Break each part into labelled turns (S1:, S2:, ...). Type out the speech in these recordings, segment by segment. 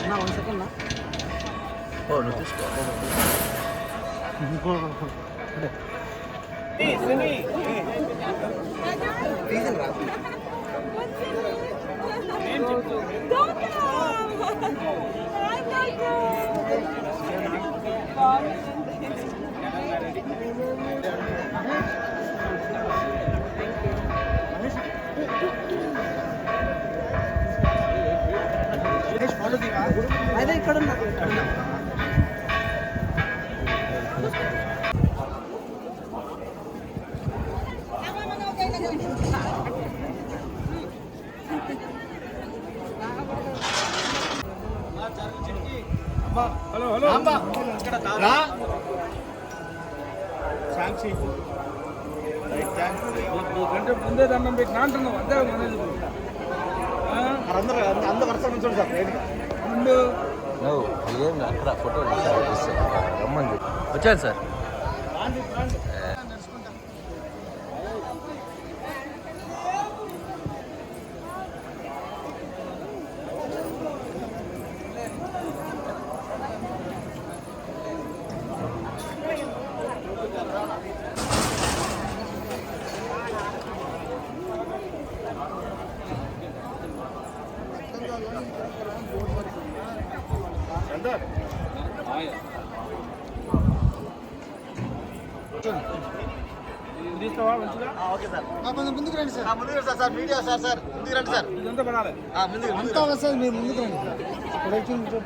S1: నా 1 సెకండ్ నా
S2: ఓ నువ్వు తీసుకో
S1: రీజన్ రా అదే ఇక్కడ ఉన్నా
S3: హలో హలో గంట ముందే దండం పెట్టినా అంటున్నావు అంతే
S1: అందరూ వరుస నుంచోండి సార్
S3: ముందు
S2: ఏం అక్కడ ఫోటో రమ్మని వచ్చాను సార్
S3: తీస్తావా మంచిగా
S1: ఓకే సార్ కొంచెం ముందుకు రండి సార్ ముందుకు రండి సార్ వీడియో సార్ ముందుకు రండి సార్
S3: ఇదంతా పడాలి
S1: ముందుకు సార్ మీరు ముందుకు రండి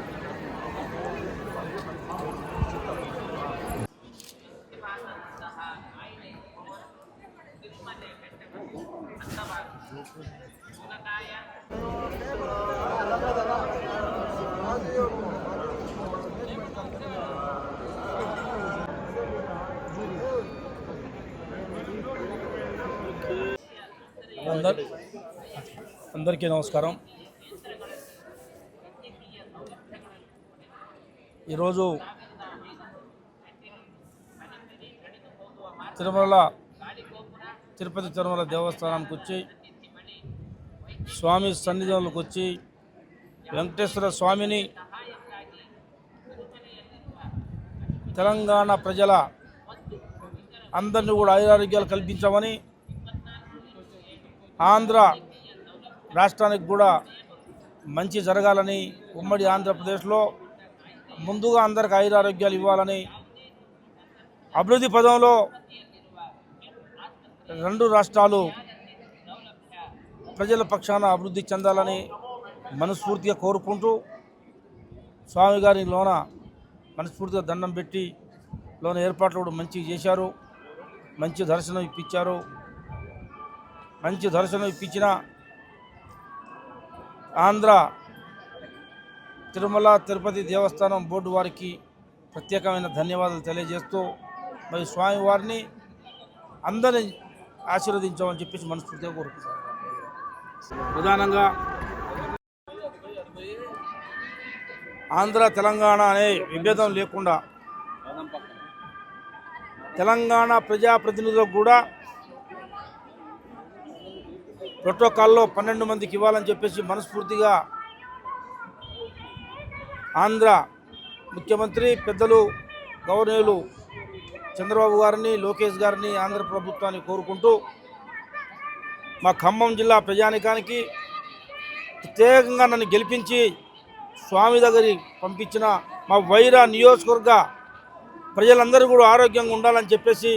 S3: అందరికీ నమస్కారం. ఈరోజు తిరుపతి తిరుమల దేవస్థానానికి వచ్చి స్వామి సన్నిధానంలోకి వచ్చి వెంకటేశ్వర స్వామిని తెలంగాణ ప్రజల అందరినీ కూడా ఆయురారోగ్యాలు కల్పించామని, ఆంధ్ర రాష్ట్రానికి కూడా మంచి జరగాలని, ఉమ్మడి ఆంధ్రప్రదేశ్లో ముందుగా అందరికి ఆయురారోగ్యాలు ఇవ్వాలని, అభివృద్ధి పదంలో రెండు రాష్ట్రాలు ప్రజల పక్షాన అభివృద్ధి చెందాలని మనస్ఫూర్తిగా కోరుకుంటూ స్వామిగారి లోన మనస్ఫూర్తిగా దండం పెట్టి లోన ఏర్పాట్లు కూడా మంచిగా చేశారు. మంచి దర్శనం ఇప్పించారు. మంచి దర్శనం ఇప్పించిన ఆంధ్ర తిరుమల తిరుపతి దేవస్థానం బోర్డు వారికి ప్రత్యేకమైన ధన్యవాదాలు తెలియజేస్తూ, మరి స్వామివారిని అందరినీ ఆశీర్వదించామని చెప్పేసి మనస్ఫూర్తిగా కోరుకుంటున్నాను. ప్రధానంగా ఆంధ్ర తెలంగాణ అనే విభేదం లేకుండా తెలంగాణ ప్రజాప్రతినిధులకు కూడా ప్రోటోకాల్లో 12 మందికి ఇవ్వాలని చెప్పేసి మనస్ఫూర్తిగా ఆంధ్ర ముఖ్యమంత్రి పెద్దలు గవర్నర్లు చంద్రబాబు గారిని, లోకేష్ గారిని, ఆంధ్ర ప్రభుత్వాన్ని కోరుకుంటూ మా ఖమ్మం జిల్లా ప్రజానికానికి ప్రత్యేకంగా నన్ను గెలిపించి స్వామి దగ్గరికి పంపించిన మా వైరా నియోజకవర్గ ప్రజలందరూ కూడా ఆరోగ్యంగా ఉండాలని చెప్పేసి,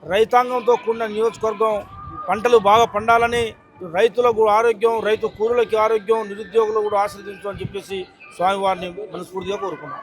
S3: రైతాంగంతో కూడిన నియోజకవర్గం, పంటలు బాగా పండాలని, రైతులకు ఆరోగ్యం, రైతు కూలీలకి ఆరోగ్యం, నిరుద్యోగులు కూడా ఆశీర్వదించాలని చెప్పేసి స్వామివారిని మనస్ఫూర్తిగా కోరుకున్నాం.